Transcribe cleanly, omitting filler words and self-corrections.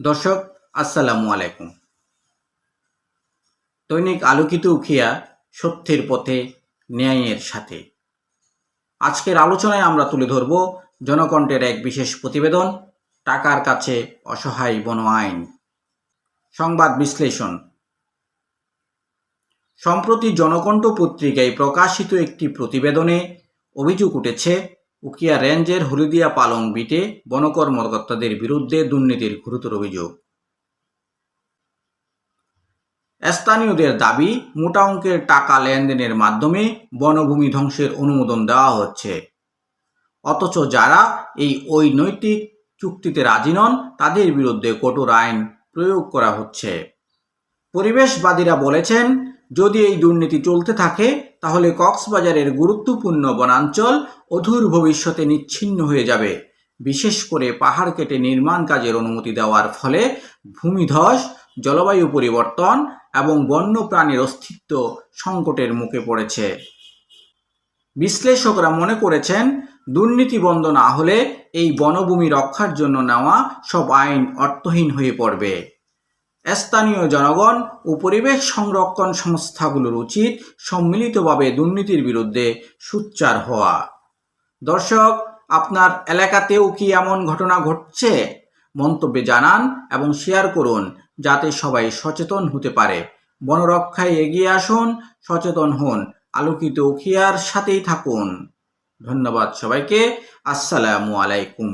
দর্শক আসসালামু আলাইকুম। দৈনিক আলোকিত উখিয়া সত্যের পথে ন্যায়ের সাথে। আজকের আলোচনায় আমরা তুলে ধরব জনকণ্ঠের এক বিশেষ প্রতিবেদন, টাকার কাছে অসহায় বন আইন। সংবাদ বিশ্লেষণ। সম্প্রতি জনকণ্ঠ পত্রিকায় প্রকাশিত একটি প্রতিবেদনে অভিযোগ উঠেছে, উখিয়া রেঞ্জের হলদিয়া পালং বিটে বন কর্মকর্তাদের বিরুদ্ধে দুর্নীতির গুরুতর অভিযোগ। স্থানীয়দের দাবি, মোটা অঙ্কের টাকা লেনদেনের মাধ্যমে বনভূমি ধ্বংসের অনুমোদন দেওয়া হচ্ছে, অথচ যারা এই অনৈতিক চুক্তিতে রাজি নন তাদের বিরুদ্ধে কঠোর আইন প্রয়োগ করা হচ্ছে। পরিবেশবাদীরা বলেছেন, যদি এই দুর্নীতি চলতে থাকে তাহলে কক্সবাজারের গুরুত্বপূর্ণ বনাঞ্চল অদূর ভবিষ্যতে নিচ্ছিন্ন হয়ে যাবে। বিশেষ করে পাহাড় কেটে নির্মাণ কাজের অনুমতি দেওয়ার ফলে ভূমিধস, জলবায়ু পরিবর্তন এবং বন্যপ্রাণীর অস্তিত্ব সংকটের মুখে পড়েছে। বিশ্লেষকরা মনে করেছেন, দুর্নীতি বন্ধ না হলে এই বনভূমি রক্ষার জন্য নেওয়া সব আইন অর্থহীন হয়ে পড়বে। স্থানীয় জনগণ ও পরিবেশ সংরক্ষণ সংস্থাগুলোর উচিত সম্মিলিতভাবে দুর্নীতির বিরুদ্ধে সোচ্চার হওয়া। দর্শক, আপনার এলাকাতেও কি এমন ঘটনা ঘটছে? মন্তব্যে জানান এবং শেয়ার করুন, যাতে সবাই সচেতন হতে পারে। বনরক্ষায় এগিয়ে আসুন, সচেতন হন, আলোকিত উখিয়ার সাথেই থাকুন। ধন্যবাদ সবাইকে। আসসালামু আলাইকুম।